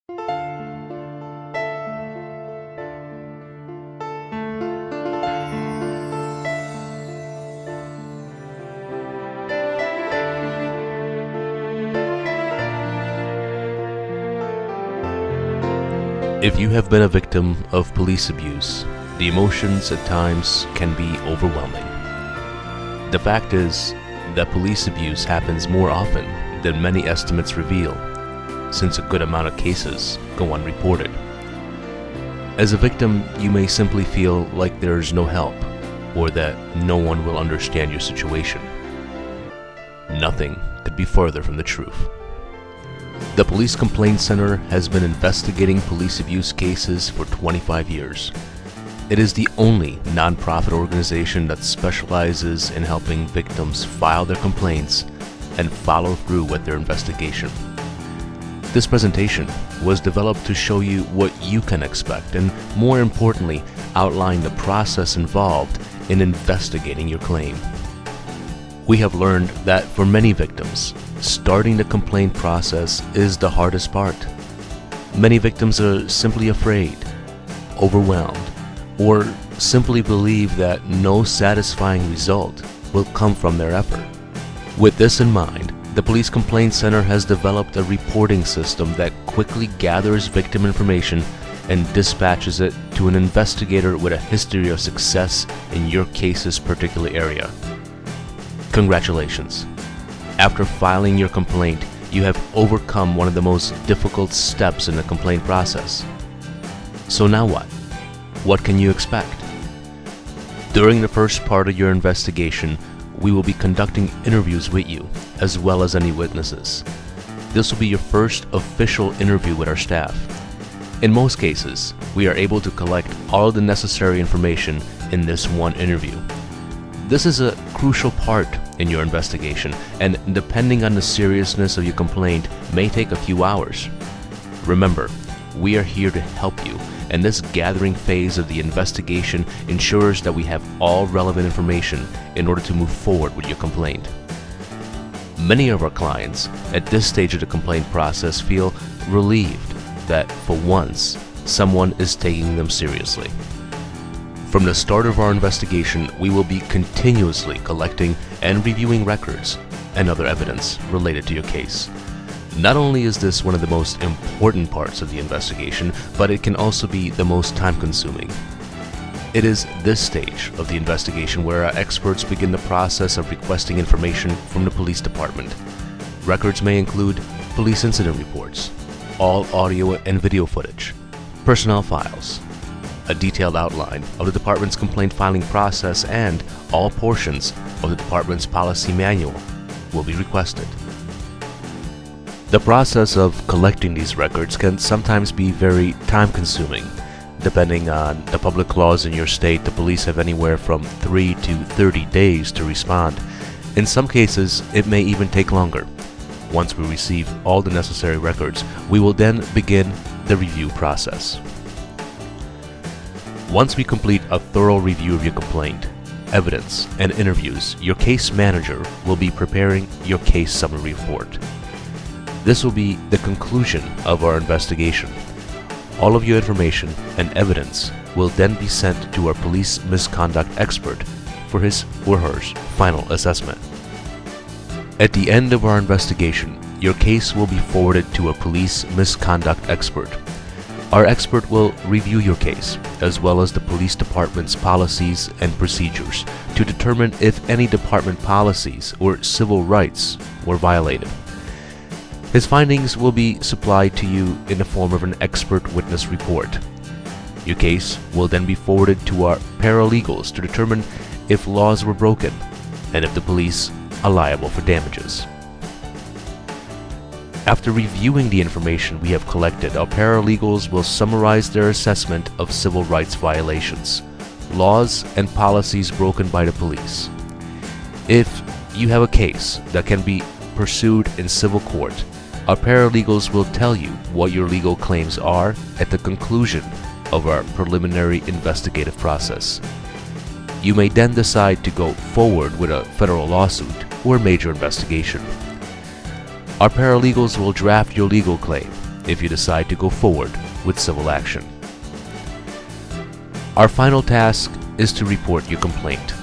If you have been a victim of police abuse, the emotions at times can be overwhelming. The fact is that police abuse happens more often than many estimates reveal, since a good amount of cases go unreported. As a victim, you may simply feel like there is no help, or that no one will understand your situation. Nothing could be further from the truth. The Police Complaint Center has been investigating police abuse cases for 25 years. It is the only nonprofit organization that specializes in helping victims file their complaints and follow through with their investigation. This presentation was developed to show you what you can expect and, more importantly, outline the process involved in investigating your claim. We have learned that for many victims, starting the complaint process is the hardest part. Many victims are simply afraid, overwhelmed, or simply believe that no satisfying result will come from their effort. With this in mind, the Police Complaint Center has developed a reporting system that quickly gathers victim information and dispatches it to an investigator with a history of success in your case's particular area. Congratulations! After filing your complaint, you have overcome one of the most difficult steps in the complaint process. So now what? What can you expect? During the first part of your investigation, we will be conducting interviews with you, as well as any witnesses. This will be your first official interview with our staff. In most cases, we are able to collect all the necessary information in this one interview. This is a crucial part in your investigation, and depending on the seriousness of your complaint, may take a few hours. Remember, we are here to help you, and this gathering phase of the investigation ensures that we have all relevant information in order to move forward with your complaint. Many of our clients at this stage of the complaint process feel relieved that, for once, someone is taking them seriously. From the start of our investigation, we will be continuously collecting and reviewing records and other evidence related to your case. Not only is this one of the most important parts of the investigation, but it can also be the most time-consuming. It is this stage of the investigation where our experts begin the process of requesting information from the police department. Records may include police incident reports, all audio and video footage, personnel files, a detailed outline of the department's complaint filing process, and all portions of the department's policy manual will be requested. The process of collecting these records can sometimes be very time-consuming. Depending on the public laws in your state, the police have anywhere from 3 to 30 days to respond. In some cases, it may even take longer. Once we receive all the necessary records, we will then begin the review process. Once we complete a thorough review of your complaint, evidence, and interviews, your case manager will be preparing your case summary report. This will be the conclusion of our investigation. All of your information and evidence will then be sent to our police misconduct expert for his or her final assessment. At the end of our investigation, your case will be forwarded to a police misconduct expert. Our expert will review your case, as well as the police department's policies and procedures, to determine if any department policies or civil rights were violated. His findings will be supplied to you in the form of an expert witness report. Your case will then be forwarded to our paralegals to determine if laws were broken and if the police are liable for damages. After reviewing the information we have collected, our paralegals will summarize their assessment of civil rights violations, laws, and policies broken by the police. If you have a case that can be pursued in civil court, our paralegals will tell you what your legal claims are at the conclusion of our preliminary investigative process. You may then decide to go forward with a federal lawsuit or major investigation. Our paralegals will draft your legal claim if you decide to go forward with civil action. Our final task is to report your complaint.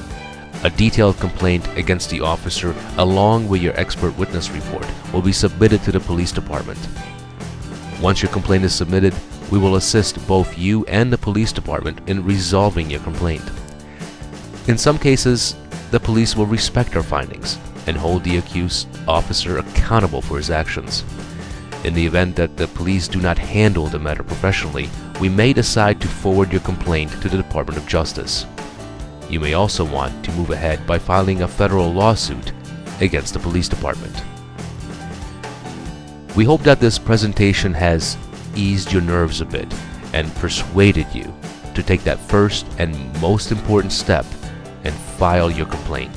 A detailed complaint against the officer along with your expert witness report will be submitted to the police department. Once your complaint is submitted, we will assist both you and the police department in resolving your complaint. In some cases, the police will respect our findings and hold the accused officer accountable for his actions. In the event that the police do not handle the matter professionally, we may decide to forward your complaint to the Department of Justice. You may also want to move ahead by filing a federal lawsuit against the police department. We hope that this presentation has eased your nerves a bit and persuaded you to take that first and most important step and file your complaint.